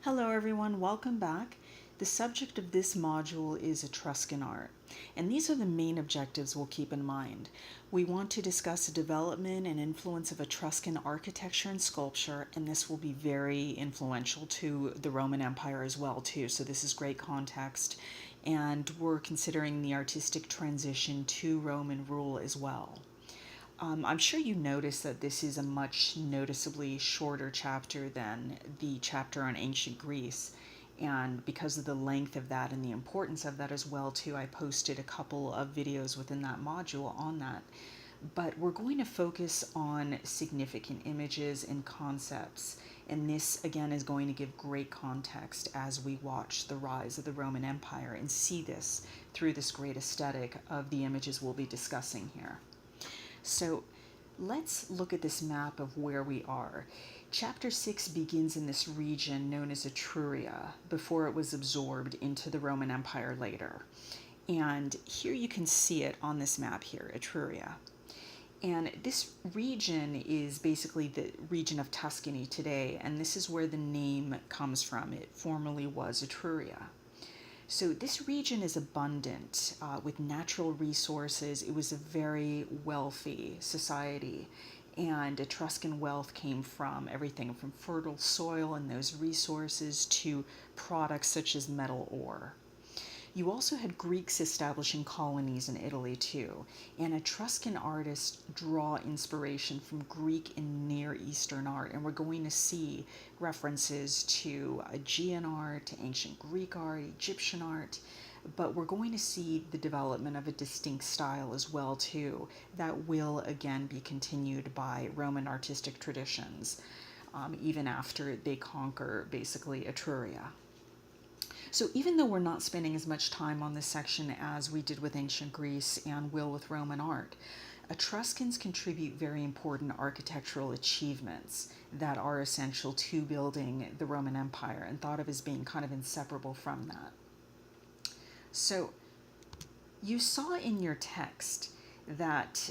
Hello everyone, welcome back. The subject of this module is Etruscan art, and these are the main objectives we'll keep in mind. We want to discuss the development and influence of Etruscan architecture and sculpture, and this will be very influential to the Roman Empire as well too, so this is great context. And we're considering the artistic transition to Roman rule as well. I'm sure you noticed that this is a much noticeably shorter chapter than the chapter on ancient Greece. And because of the length of that and the importance of that as well too, I posted a couple of videos within that module on that. But we're going to focus on significant images and concepts. And this, again, is going to give great context as we watch the rise of the Roman Empire and see this through this great aesthetic of the images we'll be discussing here. So let's look at this map of where we are. Chapter 6 begins in this region known as Etruria before it was absorbed into the Roman Empire later. And here you can see it on this map here, Etruria. And this region is basically the region of Tuscany today, and this is where the name comes from. It formerly was Etruria. So this region is abundant with natural resources. It was a very wealthy society, and Etruscan wealth came from everything from fertile soil and those resources to products such as metal ore. You also had Greeks establishing colonies in Italy too, and Etruscan artists draw inspiration from Greek and Near Eastern art, and we're going to see references to Aegean art, to ancient Greek art, Egyptian art, but we're going to see the development of a distinct style as well too that will again be continued by Roman artistic traditions, even after they conquer basically Etruria. So even though we're not spending as much time on this section as we did with ancient Greece and will with Roman art, Etruscans contribute very important architectural achievements that are essential to building the Roman Empire and thought of as being kind of inseparable from that. So you saw in your text that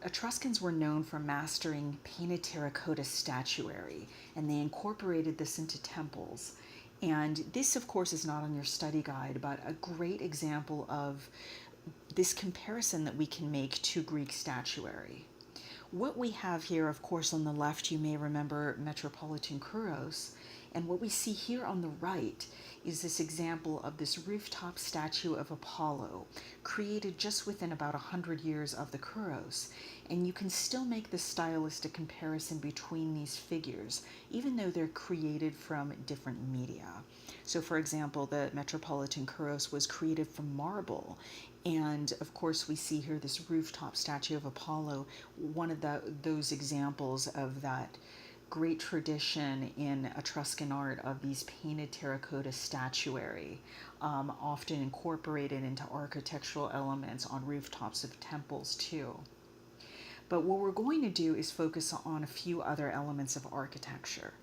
Etruscans were known for mastering painted terracotta statuary, and they incorporated this into temples. And this, of course, is not on your study guide, but a great example of this comparison that we can make to Greek statuary. What we have here, of course, on the left, you may remember Metropolitan Kouros, and what we see here on the right is this example of this rooftop statue of Apollo, created just within about 100 years of the Kouros. And you can still make the stylistic comparison between these figures, even though they're created from different media. So for example, the Metropolitan Kouros was created from marble, and of course we see here this rooftop statue of Apollo, one of those examples of that great tradition in Etruscan art of these painted terracotta statuary, often incorporated into architectural elements on rooftops of temples too. But what we're going to do is focus on a few other elements of architecture.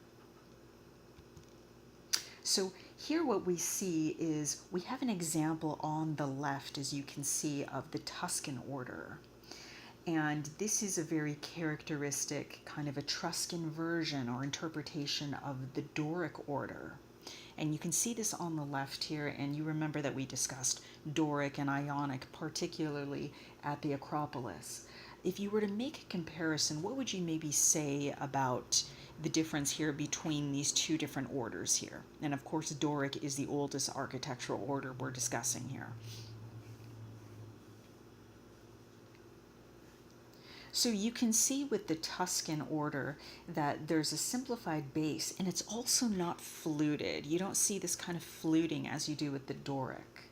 So here what we see is we have an example on the left, as you can see, of the Tuscan order. And this is a very characteristic kind of Etruscan version or interpretation of the Doric order. And you can see this on the left here, and you remember that we discussed Doric and Ionic, particularly at the Acropolis. If you were to make a comparison, what would you maybe say about the difference here between these two different orders here? And of course, Doric is the oldest architectural order we're discussing here. So you can see with the Tuscan order that there's a simplified base, and it's also not fluted. You don't see this kind of fluting as you do with the Doric.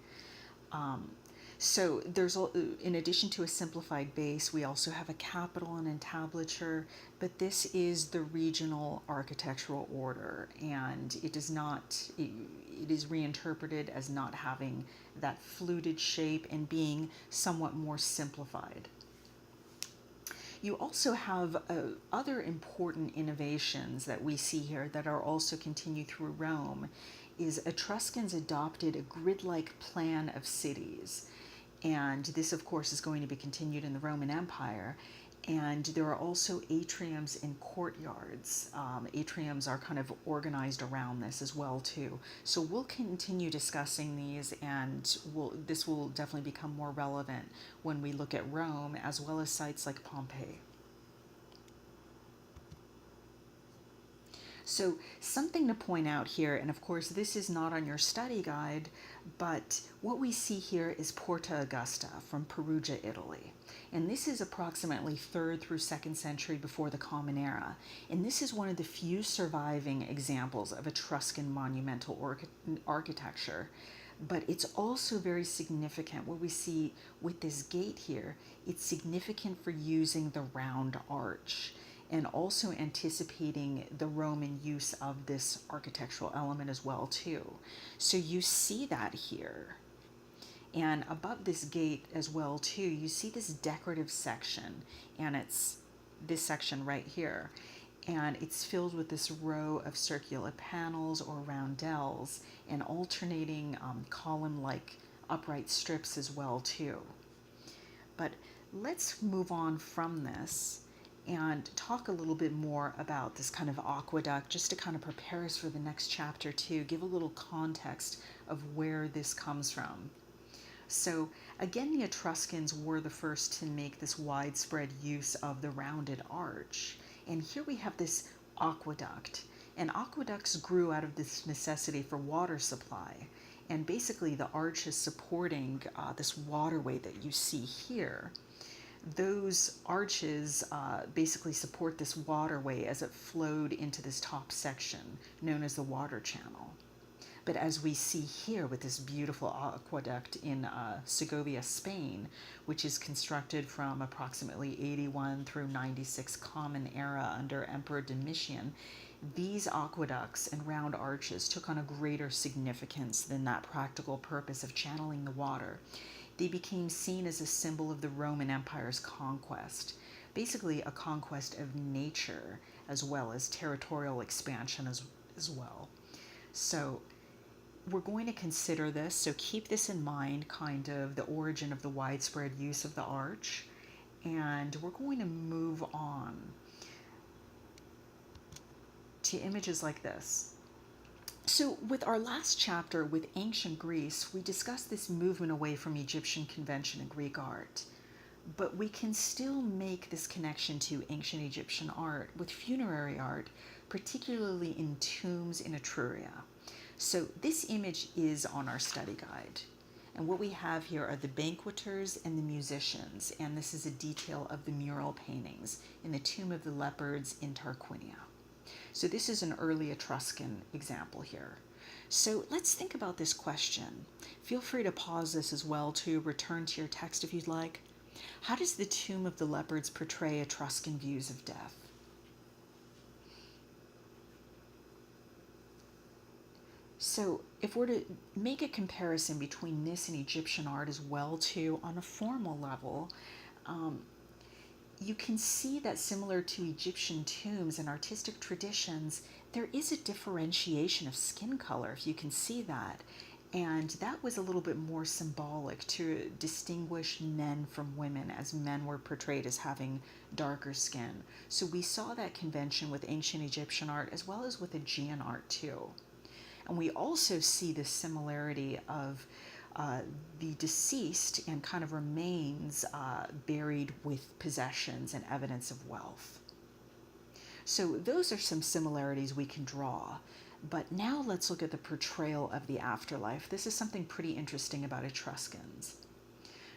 So there's, in addition to a simplified base, we also have a capital and entablature, but this is the regional architectural order, and it is reinterpreted as not having that fluted shape and being somewhat more simplified. You also have other important innovations that we see here that are also continued through Rome, is Etruscans adopted a grid-like plan of cities. And this, of course, is going to be continued in the Roman Empire. And there are also atriums and courtyards. Atriums are kind of organized around this as well too. So we'll continue discussing these, and this will definitely become more relevant when we look at Rome as well as sites like Pompeii. So, something to point out here, and of course, this is not on your study guide, but what we see here is Porta Augusta from Perugia, Italy. And this is approximately 3rd through 2nd century before the Common Era. And this is one of the few surviving examples of Etruscan monumental architecture. But it's also very significant. What we see with this gate here, it's significant for using the round arch and also anticipating the Roman use of this architectural element as well too. So you see that here. And above this gate as well too, you see this decorative section, and it's this section right here. And it's filled with this row of circular panels or roundels and alternating column-like upright strips as well too. But let's move on from this and talk a little bit more about this kind of aqueduct, just to kind of prepare us for the next chapter too, give a little context of where this comes from. So again, the Etruscans were the first to make this widespread use of the rounded arch. And here we have this aqueduct. And aqueducts grew out of this necessity for water supply. And basically the arch is supporting this waterway that you see here. Those arches basically support this waterway as it flowed into this top section known as the water channel. But as we see here with this beautiful aqueduct in Segovia, Spain, which is constructed from approximately 81 through 96 Common Era under Emperor Domitian, these aqueducts and round arches took on a greater significance than that practical purpose of channeling the water. They became seen as a symbol of the Roman Empire's conquest, basically a conquest of nature as well as territorial expansion as well. So we're going to consider this, so keep this in mind, kind of the origin of the widespread use of the arch, and we're going to move on to images like this. So with our last chapter with ancient Greece, we discussed this movement away from Egyptian convention and Greek art. But we can still make this connection to ancient Egyptian art with funerary art, particularly in tombs in Etruria. So this image is on our study guide. And what we have here are the banqueters and the musicians, and this is a detail of the mural paintings in the Tomb of the Leopards in Tarquinia. So this is an early Etruscan example here. So let's think about this question. Feel free to pause this as well to return to your text if you'd like. How does the Tomb of the Leopards portray Etruscan views of death? So if we're to make a comparison between this and Egyptian art as well too, on a formal level, you can see that similar to Egyptian tombs and artistic traditions, there is a differentiation of skin color, if you can see that. And that was a little bit more symbolic to distinguish men from women, as men were portrayed as having darker skin. So we saw that convention with ancient Egyptian art as well as with Aegean art too. And we also see this similarity of the deceased and kind of remains buried with possessions and evidence of wealth. So those are some similarities we can draw. But now let's look at the portrayal of the afterlife. This is something pretty interesting about Etruscans.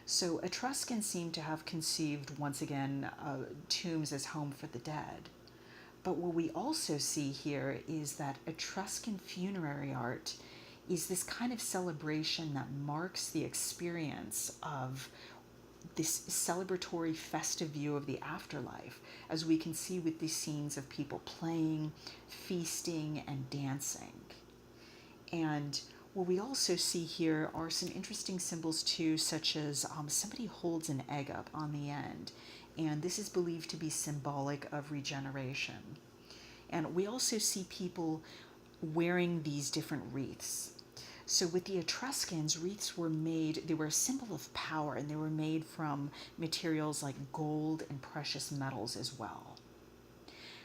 So Etruscans seem to have conceived, once again, tombs as home for the dead. But what we also see here is that Etruscan funerary art is this kind of celebration that marks the experience of this celebratory festive view of the afterlife, as we can see with these scenes of people playing, feasting, and dancing. And what we also see here are some interesting symbols too, such as somebody holds an egg up on the end, and this is believed to be symbolic of regeneration. And we also see people wearing these different wreaths. So with the Etruscans, wreaths were made, they were a symbol of power, and they were made from materials like gold and precious metals as well.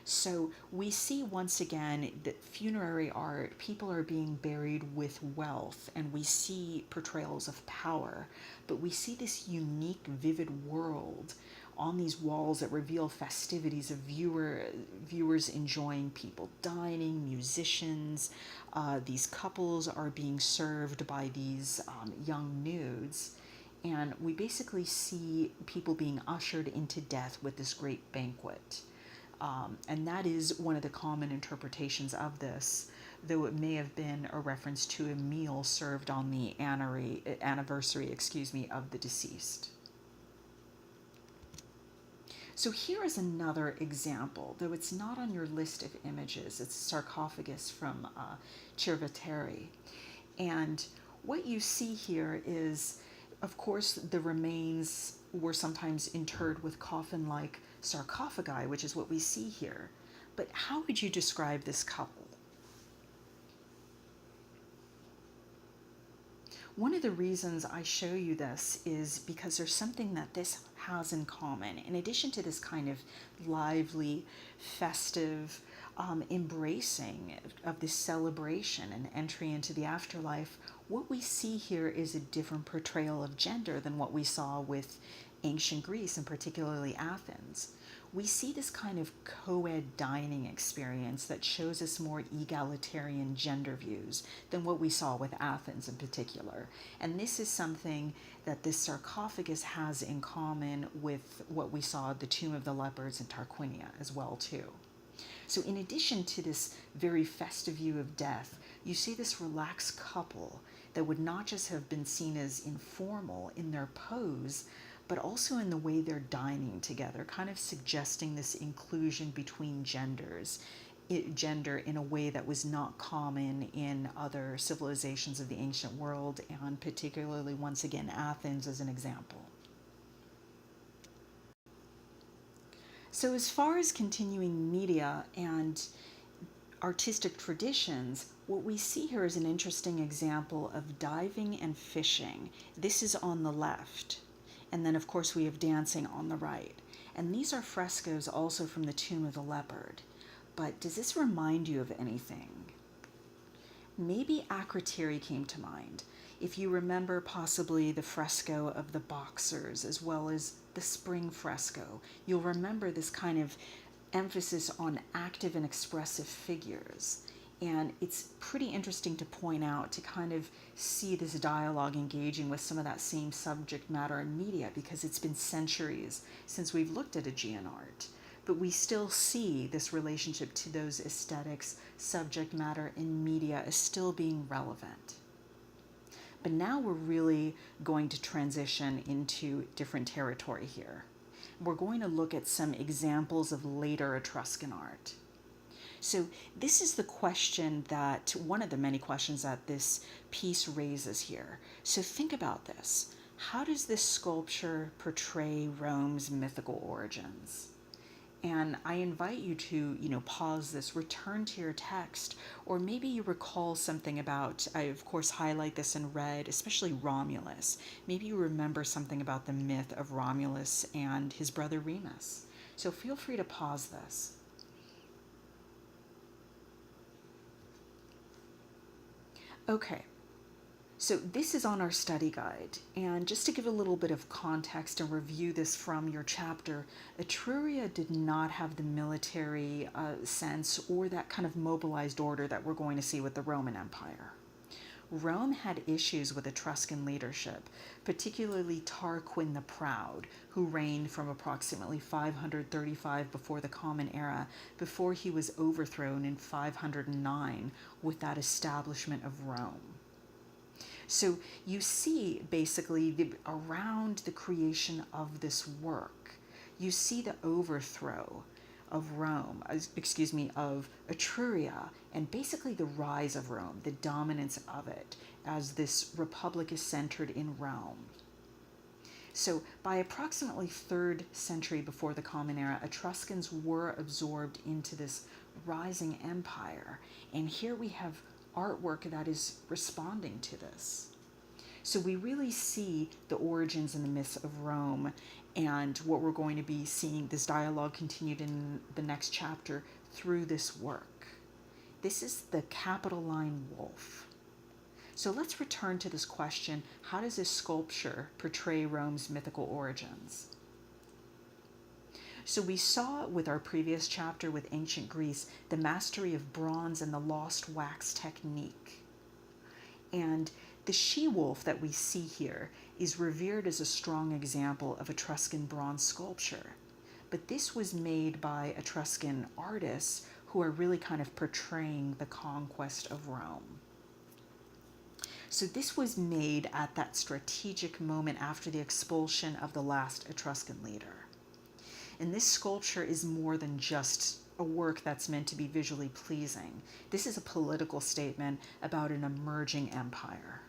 So we see once again that funerary art, people are being buried with wealth, and we see portrayals of power, but we see this unique, vivid world on these walls that reveal festivities of viewers enjoying, people dining, musicians. These couples are being served by these young nudes. And we basically see people being ushered into death with this great banquet. And that is one of the common interpretations of this, though it may have been a reference to a meal served on the anniversary, of the deceased. So here is another example, though it's not on your list of images. It's a sarcophagus from Cerveteri. And what you see here is, of course, the remains were sometimes interred with coffin-like sarcophagi, which is what we see here. But how would you describe this couple? One of the reasons I show you this is because there's something that this has in common. In addition to this kind of lively, festive, embracing of this celebration and entry into the afterlife, what we see here is a different portrayal of gender than what we saw with ancient Greece, and particularly Athens. We see this kind of co-ed dining experience that shows us more egalitarian gender views than what we saw with Athens in particular. And this is something that this sarcophagus has in common with what we saw at the Tomb of the Leopards in Tarquinia as well too. So in addition to this very festive view of death, you see this relaxed couple that would not just have been seen as informal in their pose, but also in the way they're dining together, kind of suggesting this inclusion between gender in a way that was not common in other civilizations of the ancient world, and particularly, once again, Athens as an example. So as far as continuing media and artistic traditions, what we see here is an interesting example of diving and fishing. This is on the left. And then, of course, we have dancing on the right. And these are frescoes also from the Tomb of the Leopard. But does this remind you of anything? Maybe Akrotiri came to mind. If you remember possibly the fresco of the boxers as well as the spring fresco, you'll remember this kind of emphasis on active and expressive figures. And it's pretty interesting to point out, to kind of see this dialogue engaging with some of that same subject matter in media, because it's been centuries since we've looked at Aegean art. But we still see this relationship to those aesthetics, subject matter in media as still being relevant. But now we're really going to transition into different territory here. We're going to look at some examples of later Etruscan art. So this is the question that, one of the many questions that this piece raises here. So think about this. How does this sculpture portray Rome's mythical origins? And I invite you to, pause this, return to your text, or maybe you recall something about, I of course highlight this in red, especially Romulus. Maybe you remember something about the myth of Romulus and his brother Remus. So feel free to pause this. Okay, so this is on our study guide, and just to give a little bit of context and review this from your chapter, Etruria did not have the military sense or that kind of mobilized order that we're going to see with the Roman Empire. Rome had issues with Etruscan leadership, particularly Tarquin the Proud, who reigned from approximately 535 before the Common Era, before he was overthrown in 509 with that establishment of Rome. So you see basically around the creation of this work, you see the overthrow of Rome, of Etruria, and basically the rise of Rome, the dominance of it, as this republic is centered in Rome. So by approximately 3rd century before the Common Era, Etruscans were absorbed into this rising empire. And here we have artwork that is responding to this. So we really see the origins and the myths of Rome, and what we're going to be seeing, this dialogue continued in the next chapter through this work. This is the Capitoline wolf. So let's return to this question: how does this sculpture portray Rome's mythical origins? So we saw with our previous chapter with ancient Greece the mastery of bronze and the lost wax technique. And the she-wolf that we see here is revered as a strong example of Etruscan bronze sculpture. But this was made by Etruscan artists who are really kind of portraying the conquest of Rome. So this was made at that strategic moment after the expulsion of the last Etruscan leader. And this sculpture is more than just a work that's meant to be visually pleasing. This is a political statement about an emerging empire.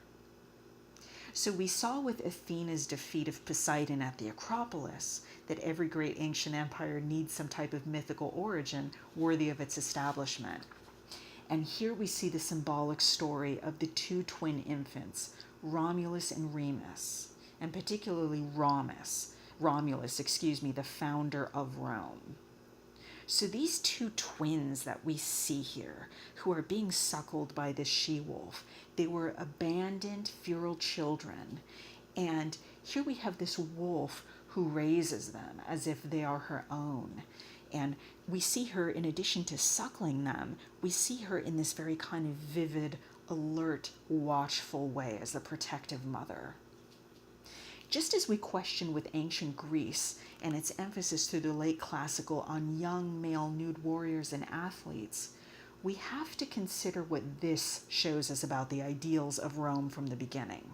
So we saw with Athena's defeat of Poseidon at the Acropolis that every great ancient empire needs some type of mythical origin worthy of its establishment. And here we see the symbolic story of the two twin infants, Romulus and Remus, and particularly Romulus, the founder of Rome. So these two twins that we see here, who are being suckled by this she-wolf, they were abandoned feral children. And here we have this wolf who raises them as if they are her own. And we see her, in addition to suckling them, we see her in this very kind of vivid, alert, watchful way as the protective mother. Just as we question with ancient Greece and its emphasis through the late classical on young male nude warriors and athletes, we have to consider what this shows us about the ideals of Rome from the beginning.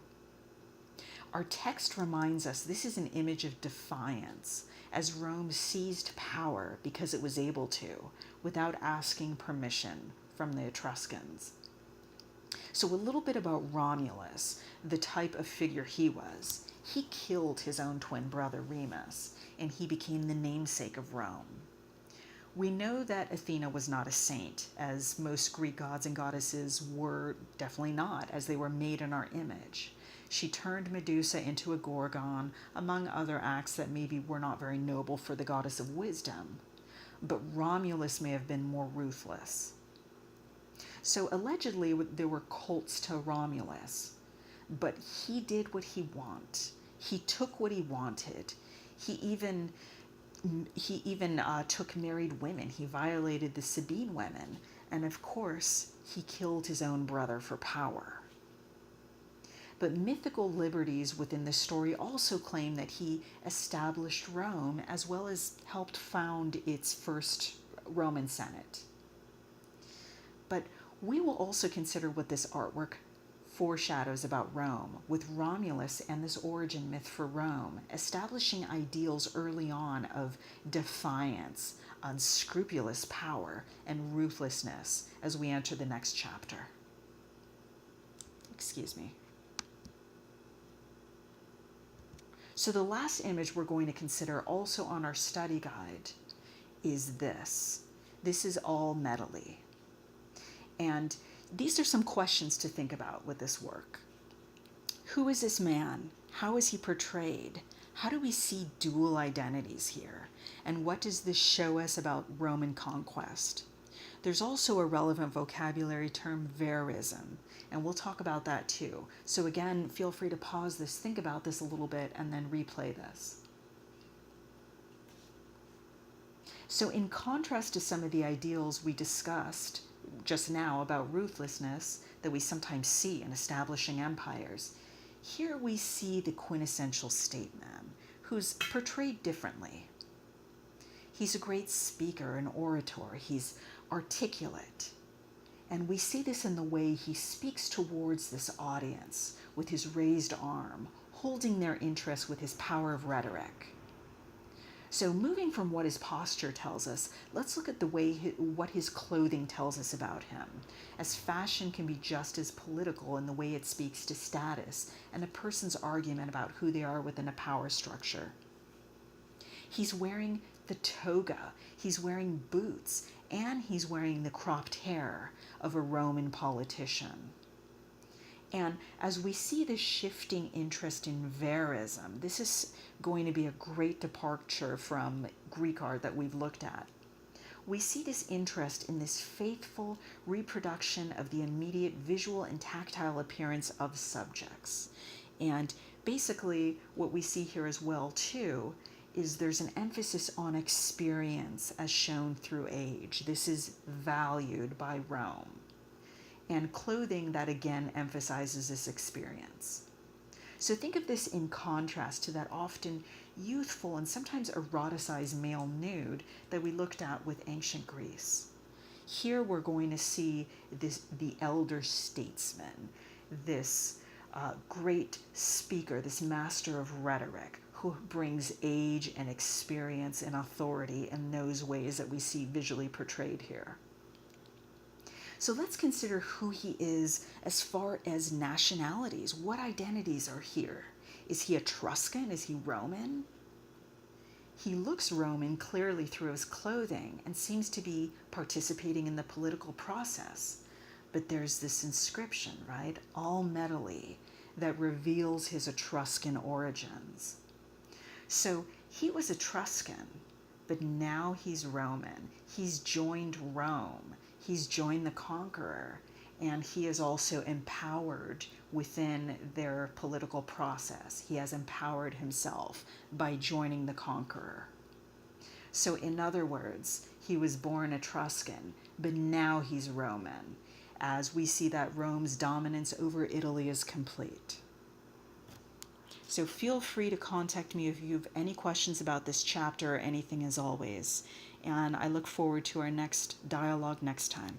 Our text reminds us this is an image of defiance, as Rome seized power because it was able to, without asking permission from the Etruscans. So a little bit about Romulus, the type of figure he was. He killed his own twin brother Remus, and he became the namesake of Rome. We know that Athena was not a saint, as most Greek gods and goddesses were definitely not, as they were made in our image. She turned Medusa into a gorgon, among other acts that maybe were not very noble for the goddess of wisdom. But Romulus may have been more ruthless. So allegedly there were cults to Romulus, but he did what he wanted. He took what he wanted. He even took married women. He violated the Sabine women. And of course, he killed his own brother for power. But mythical liberties within the story also claim that he established Rome as well as helped found its first Roman Senate. But we will also consider what this artwork foreshadows about Rome, with Romulus and this origin myth for Rome, establishing ideals early on of defiance, unscrupulous power, and ruthlessness as we enter the next chapter. Excuse me. So the last image we're going to consider also on our study guide is this. This is all metally. And these are some questions to think about with this work. Who is this man? How is he portrayed? How do we see dual identities here? And what does this show us about Roman conquest? There's also a relevant vocabulary term, verism, and we'll talk about that too. So again, feel free to pause this, think about this a little bit, and then replay this. So in contrast to some of the ideals we discussed just now about ruthlessness that we sometimes see in establishing empires, here we see the quintessential statesman who's portrayed differently. He's a great speaker and orator. He's articulate. And we see this in the way he speaks towards this audience with his raised arm, holding their interest with his power of rhetoric. So moving from what his posture tells us, let's look at the way what his clothing tells us about him, as fashion can be just as political in the way it speaks to status and a person's argument about who they are within a power structure. He's wearing the toga, he's wearing boots, and he's wearing the cropped hair of a Roman politician. And as we see this shifting interest in verism, this is going to be a great departure from Greek art that we've looked at. We see this interest in this faithful reproduction of the immediate visual and tactile appearance of subjects. And basically what we see here as well too is there's an emphasis on experience as shown through age. This is valued by Rome. And clothing that again emphasizes this experience. So think of this in contrast to that often youthful and sometimes eroticized male nude that we looked at with ancient Greece. Here we're going to see the elder statesman, this great speaker, this master of rhetoric, who brings age and experience and authority in those ways that we see visually portrayed here. So let's consider who he is as far as nationalities. What identities are here? Is he Etruscan? Is he Roman? He looks Roman clearly through his clothing and seems to be participating in the political process. But there's this inscription, right? All metally, that reveals his Etruscan origins. So he was Etruscan, but now he's Roman. He's joined Rome. He's joined the conqueror, and he is also empowered within their political process. He has empowered himself by joining the conqueror. So in other words, he was born Etruscan, but now he's Roman, as we see that Rome's dominance over Italy is complete. So feel free to contact me if you have any questions about this chapter or anything as always. And I look forward to our next dialogue next time.